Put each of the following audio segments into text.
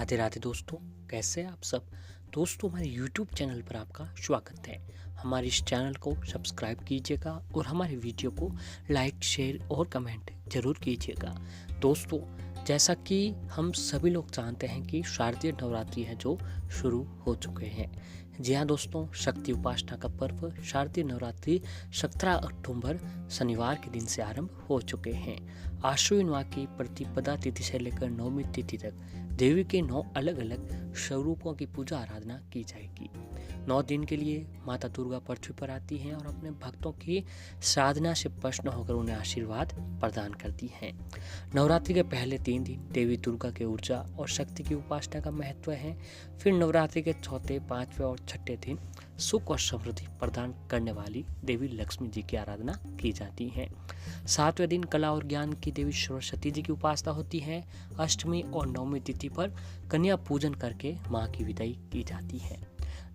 राधे राधे दोस्तों, कैसे हैं आप सब। दोस्तों, हमारे YouTube चैनल पर आपका स्वागत है। हमारे इस चैनल को सब्सक्राइब कीजिएगा और हमारे वीडियो को लाइक, शेयर और कमेंट जरूर कीजिएगा। दोस्तों, जैसा कि हम सभी लोग जानते हैं कि शारदीय नवरात्रि है जो शुरू हो चुके हैं। जी हाँ दोस्तों, शक्ति उपासना का पर्व शारदीय नवरात्रि 17 अक्टूबर शनिवार के दिन से आरंभ हो चुके हैं। आश्विन माह की प्रतिपदा तिथि से लेकर नवमी तिथि तक देवी के 9 अलग अलग स्वरूपों की पूजा आराधना की जाएगी। 9 दिन के लिए माता दुर्गा पृथ्वी पर आती हैं और अपने भक्तों की साधना से प्रसन्न होकर उन्हें आशीर्वाद प्रदान करती हैं। नवरात्रि के पहले 3 दिन देवी दुर्गा के ऊर्जा और शक्ति की उपासना का महत्व है। फिर नवरात्रि के चौथे, 5वें और 6ठे दिन सुख और समृद्धि प्रदान करने वाली देवी लक्ष्मी जी की आराधना की जाती है। 7वें दिन कला और ज्ञान की देवी सरस्वती जी की उपासना होती है। अष्टमी और नवमी तिथि पर कन्या पूजन करके मां की विदाई की जाती है।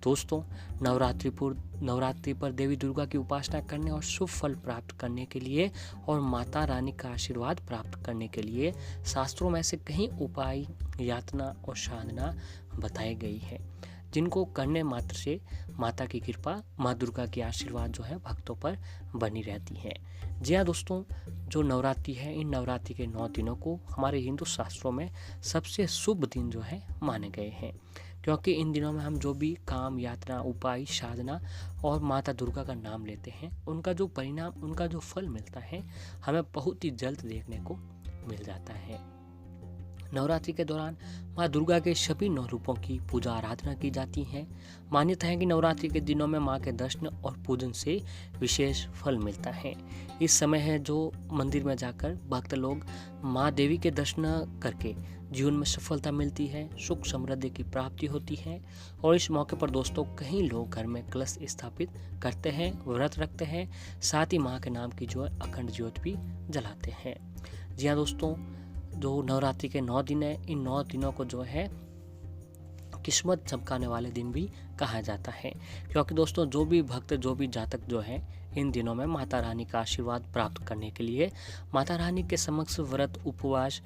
दोस्तों, नवरात्रि पर देवी दुर्गा की उपासना करने और शुभ फल प्राप्त करने के लिए और माता रानी का आशीर्वाद प्राप्त करने के लिए शास्त्रों में से कई उपाय, यातना और साधना बताई गई है, जिनको करने मात्र से माता की कृपा, माँ दुर्गा की आशीर्वाद जो है भक्तों पर बनी रहती है। जी हाँ दोस्तों, जो नवरात्रि है, इन नवरात्रि के 9 दिनों को हमारे हिंदू शास्त्रों में सबसे शुभ दिन जो है माने गए हैं, क्योंकि इन दिनों में हम जो भी काम, यात्रा, उपाय, साधना और माता दुर्गा का नाम लेते हैं, उनका जो परिणाम, उनका जो फल मिलता है, हमें बहुत ही जल्द देखने को मिल जाता है। नवरात्रि के दौरान माँ दुर्गा के सभी 9 रूपों की पूजा आराधना की जाती है। मान्यता है कि नवरात्रि के दिनों में माँ के दर्शन और पूजन से विशेष फल मिलता है। इस समय है जो मंदिर में जाकर भक्त लोग माँ देवी के दर्शन करके जीवन में सफलता मिलती है, सुख समृद्धि की प्राप्ति होती है। और इस मौके पर दोस्तों कई लोग घर में कलश स्थापित करते हैं, व्रत रखते हैं, साथ ही माँ के नाम की जो है अखंड ज्योत भी जलाते हैं। जी हाँ दोस्तों, जो नवरात्रि के 9 दिन है, इन 9 दिनों को जो है किस्मत चमकाने वाले दिन भी कहा जाता है, क्योंकि दोस्तों जो भी भक्त, जो भी जातक जो है इन दिनों में माता रानी का आशीर्वाद प्राप्त करने के लिए माता रानी के समक्ष व्रत, उपवास,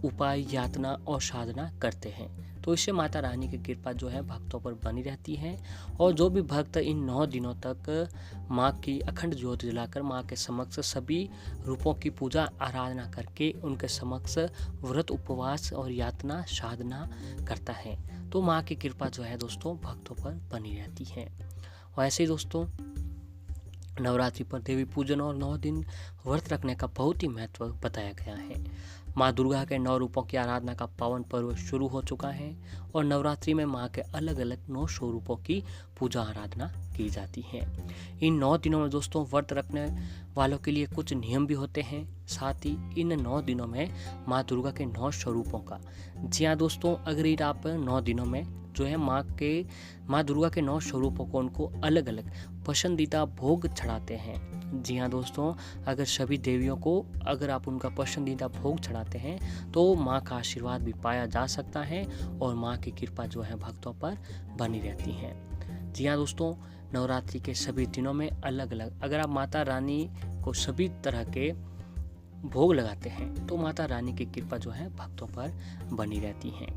उपाय, यातना और साधना करते हैं, तो इससे माता रानी की कृपा जो है भक्तों पर बनी रहती है। और जो भी भक्त इन 9 दिनों तक माँ की अखंड ज्योत जलाकर माँ के समक्ष सभी रूपों की पूजा आराधना करके उनके समक्ष व्रत, उपवास और यातना साधना करता है, तो माँ की कृपा जो है दोस्तों भक्तों पर बनी रहती है। वैसे ही दोस्तों, नवरात्रि पर देवी पूजन और 9 दिन व्रत रखने का बहुत ही महत्व बताया गया है। माँ दुर्गा के 9 रूपों की आराधना का पावन पर्व शुरू हो चुका है और नवरात्रि में माँ के अलग अलग 9 स्वरूपों की पूजा आराधना की जाती है। इन 9 दिनों में दोस्तों व्रत रखने वालों के लिए कुछ नियम भी होते हैं। साथ ही इन 9 दिनों में माँ दुर्गा के 9 स्वरूपों का, जी हाँ दोस्तों, अगर आप 9 दिनों में जो है माँ दुर्गा के 9 स्वरूपों को उनको अलग अलग पसंदीदा भोग चढ़ाते हैं। जी हाँ दोस्तों, अगर सभी देवियों को अगर आप उनका पसंदीदा भोग चढ़ाते हैं तो माँ का आशीर्वाद भी पाया जा सकता है और माँ की कृपा जो है भक्तों पर बनी रहती है। जी हाँ दोस्तों, नवरात्रि के सभी दिनों में अलग अलग अगर आप माता रानी को सभी तरह के भोग लगाते हैं तो माता रानी की कृपा जो है भक्तों पर बनी रहती है।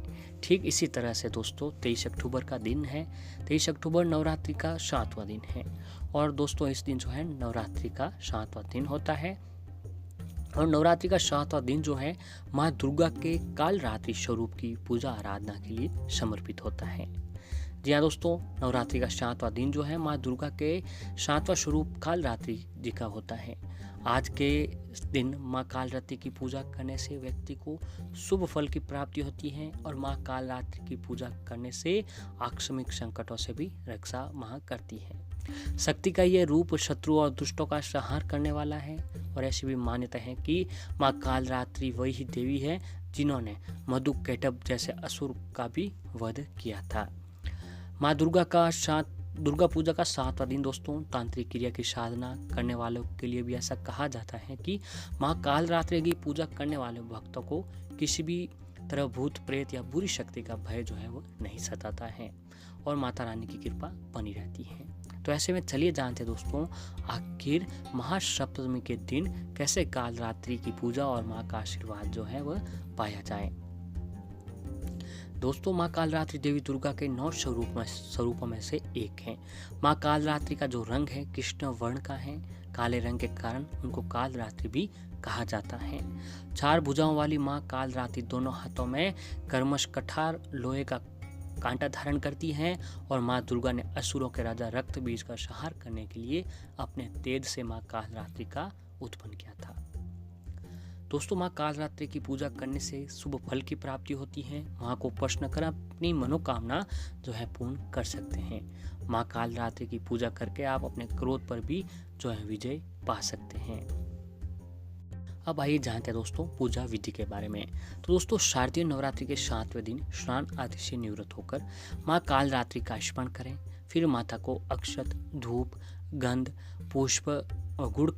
ठीक इसी तरह से दोस्तों 23 अक्टूबर का दिन है। 23 अक्टूबर नवरात्रि का 7वां दिन है और दोस्तों इस दिन जो है नवरात्रि का 7वां दिन होता है और नवरात्रि का 7वां दिन जो है माँ दुर्गा के कालरात्रि स्वरूप की पूजा आराधना के लिए समर्पित होता है। जी हाँ दोस्तों, नवरात्रि का 7वां दिन जो है माँ दुर्गा के 7वां स्वरूप कालरात्रि जी का होता है। आज के दिन माँ कालरात्रि की पूजा करने से व्यक्ति को शुभ फल की प्राप्ति होती है और माँ कालरात्रि की पूजा करने से आकस्मिक संकटों से भी रक्षा माँ करती है। शक्ति का ये रूप शत्रु और दुष्टों का संहार करने वाला है और ऐसी भी मान्यता है कि माँ कालरात्रि वही देवी है जिन्होंने मधुकैटभ जैसे असुर का भी वध किया था। माँ दुर्गा पूजा का 7वां दिन दोस्तों तांत्रिक क्रिया की साधना करने वालों के लिए भी ऐसा कहा जाता है कि माँ कालरात्रि की पूजा करने वाले भक्तों को किसी भी तरह भूत, प्रेत या बुरी शक्ति का भय जो है वो नहीं सताता है और माता रानी की कृपा बनी रहती है। तो ऐसे में चलिए जानते दोस्तों, आखिर महासप्तमी के दिन कैसे कालरात्रि की पूजा और माँ का आशीर्वाद जो है वह पाया जाए। दोस्तों माँ कालरात्रि देवी दुर्गा के 9 स्वरूपों में से एक हैं। माँ कालरात्रि का जो रंग है कृष्ण वर्ण का है। काले रंग के कारण उनको कालरात्रि भी कहा जाता है। 4 भुजाओं वाली माँ कालरात्रि दोनों हाथों में कर्मश कठार लोहे का कांटा धारण करती हैं और माँ दुर्गा ने असुरों के राजा रक्त बीज का संहार करने के लिए अपने तेज से माँ कालरात्रि का उत्पन्न किया था। दोस्तों माँ कालरात्रि की पूजा करने से शुभ फल की प्राप्ति होती है। माँ को प्रसन्न कर अपनी मनोकामना जो है पूर्ण कर सकते हैं। माँ कालरात्रि की पूजा करके आप अपने क्रोध पर भी जो है विजय पा सकते हैं। अब आइए जानते हैं दोस्तों पूजा विधि के बारे में। तो दोस्तों शारदीय नवरात्रि के 7वें दिन स्नान आदि से निवृत्त होकर माँ कालरात्रि का स्मरण करें। फिर माता को अक्षत, धूप, गंध, पुष्प और गुड़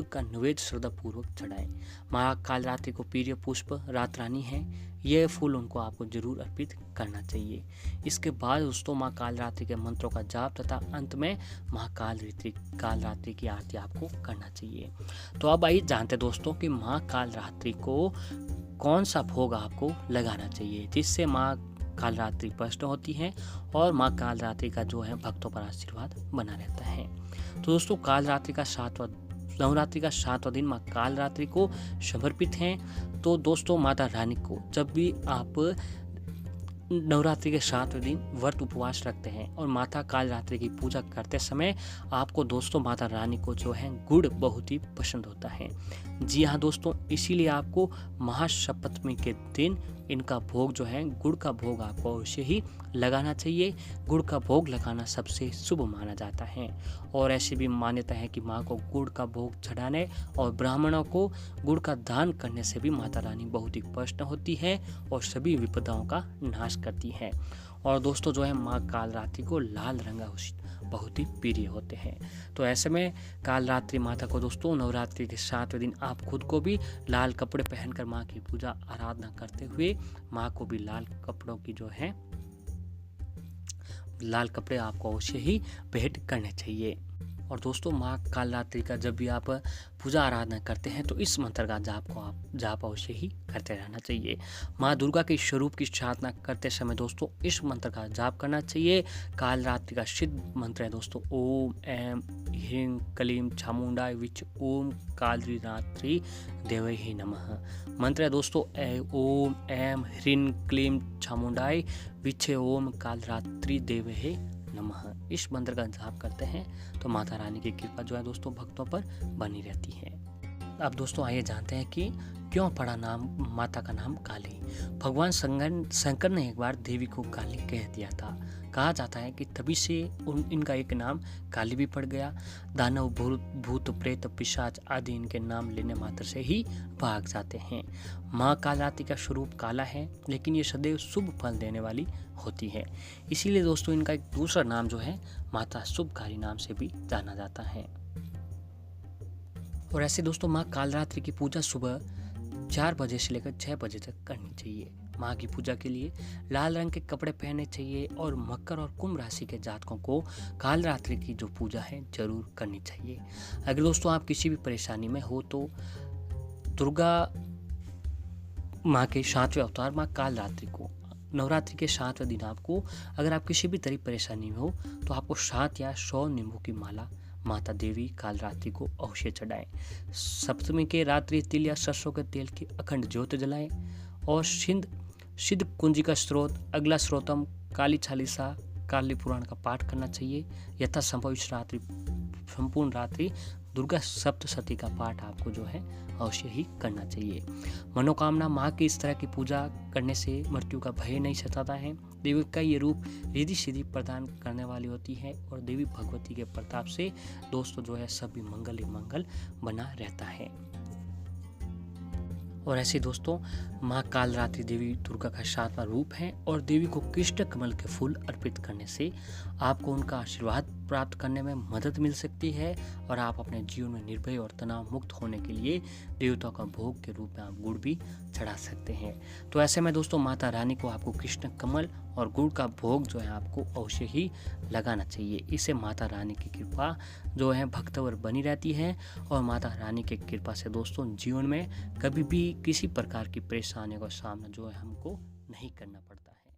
का नैवेद्य श्रद्धा पूर्वक चढ़ाएं। माँ कालरात्रि को प्रिय पुष्प रात रानी है, यह फूल उनको आपको जरूर अर्पित करना चाहिए। इसके बाद दोस्तों माँ कालरात्रि के मंत्रों का जाप तथा अंत में माँ कालरात्रि की आरती आपको करना चाहिए। तो अब आइए जानते हैं दोस्तों कि माँ कालरात्रि को कौन सा भोग आपको लगाना चाहिए जिससे माँ कालरात्रि प्रसन्न होती है और माँ कालरात्रि का जो है भक्तों पर आशीर्वाद बना रहता है। तो दोस्तों नवरात्रि का 7वां दिन माँ कालरात्रि को समर्पित है। तो दोस्तों माता रानी को जब भी आप नवरात्रि के 7वें दिन व्रत उपवास रखते हैं और माता कालरात्रि की पूजा करते समय आपको दोस्तों माता रानी को जो है गुड़ बहुत ही पसंद होता है। जी हाँ दोस्तों, इसीलिए आपको महासप्तमी के दिन इनका भोग जो है गुड़ का भोग आपको अवश्य ही लगाना चाहिए। गुड़ का भोग लगाना सबसे शुभ माना जाता है और ऐसी भी मान्यता है कि माँ को गुड़ का भोग चढ़ाने और ब्राह्मणों को गुड़ का दान करने से भी माता रानी बहुत ही प्रसन्न होती है और सभी विपदाओं का नाश करती है। और दोस्तों जो है माँ कालरात्रि को लाल रंग बहुत ही प्रिय होते हैं। तो ऐसे में कालरात्रि माता को दोस्तों नवरात्रि के 7वें दिन आप खुद को भी लाल कपड़े पहनकर माँ की पूजा आराधना करते हुए माँ को भी लाल कपड़ों की जो है लाल कपड़े आपको अवश्य ही भेंट करने चाहिए। और दोस्तों माँ कालरात्रि का जब भी आप पूजा आराधना करते हैं तो इस मंत्र का जाप अवश्य ही करते रहना चाहिए। माँ दुर्गा के स्वरूप की साधना करते समय दोस्तों इस मंत्र का जाप करना चाहिए। कालरात्रि का सिद्ध मंत्र है दोस्तों ओम ऐं ह्रीं क्लीं चामुंडाय विच ओम कालरात्रि देवै नमः। मंत्र है दोस्तों ओम ऐं ह्रीं क्लीं चामुंडाय विच ओम कालरात्रि देवै नमः। इस मंत्र का जाप करते हैं तो माता रानी की कृपा जो है दोस्तों भक्तों पर बनी रहती है। अब दोस्तों आइए जानते हैं कि क्यों पड़ा नाम माता का नाम काली। भगवान शंकर ने एक बार देवी को काली कह दिया था। कहा जाता है कि तभी से इनका एक नाम काली भी पड़ गया। दानव, भूत, प्रेत, पिशाच आदि इनके नाम लेने मात्र से ही भाग जाते हैं। माँ कालरात्रि का स्वरूप काला है लेकिन ये सदैव शुभ फल देने वाली होती है। इसीलिए दोस्तों इनका एक दूसरा नाम जो है माता शुभकारी नाम से भी जाना जाता है। और ऐसे दोस्तों माँ कालरात्रि की पूजा सुबह 4 बजे से लेकर 6 बजे तक करनी चाहिए। माँ की पूजा के लिए लाल रंग के कपड़े पहनने चाहिए और मकर और कुंभ राशि के जातकों को कालरात्रि की जो पूजा है जरूर करनी चाहिए। अगर दोस्तों आप किसी भी परेशानी में हो तो दुर्गा माँ के 7वें अवतार माँ कालरात्रि को नवरात्रि के 7वें दिन आपको अगर आप किसी भी तरह परेशानी में हो तो आपको 7 या 100 नींबू की माला माता देवी कालरात्रि को अवश्य चढ़ाएं। सप्तमी के रात्रि तिल या सरसों के तेल की अखंड ज्योत जलाएं और सिद्ध कुंजिका स्त्रोत, अगला स्रोतम, काली चालीसा, काली पुराण का पाठ करना चाहिए। यथा संभव इस रात्रि संपूर्ण रात्रि दुर्गा सप्तशती का पाठ आपको जो है अवश्य ही करना चाहिए। मनोकामना माँ की इस तरह की पूजा करने से मृत्यु का भय नहीं सताता है। देवी का ये रूप रिद्धि सिद्धि प्रदान करने वाली होती है और देवी भगवती के प्रताप से दोस्तों जो है सभी मंगल ही मंगल बना रहता है। और ऐसे दोस्तों माँ कालरात्रि देवी दुर्गा का 7वां रूप है और देवी को कृष्ण कमल के फूल अर्पित करने से आपको उनका आशीर्वाद प्राप्त करने में मदद मिल सकती है और आप अपने जीवन में निर्भय और तनाव मुक्त होने के लिए देवताओं का भोग के रूप में आप गुड़ भी चढ़ा सकते हैं। तो ऐसे में दोस्तों माता रानी को आपको कृष्ण कमल और गुड़ का भोग जो है आपको अवश्य ही लगाना चाहिए। इससे माता रानी की कृपा जो है भक्तवर बनी रहती है और माता रानी की कृपा से दोस्तों जीवन में कभी भी किसी प्रकार की परेशानियों का सामना जो है हमको नहीं करना पड़ता है।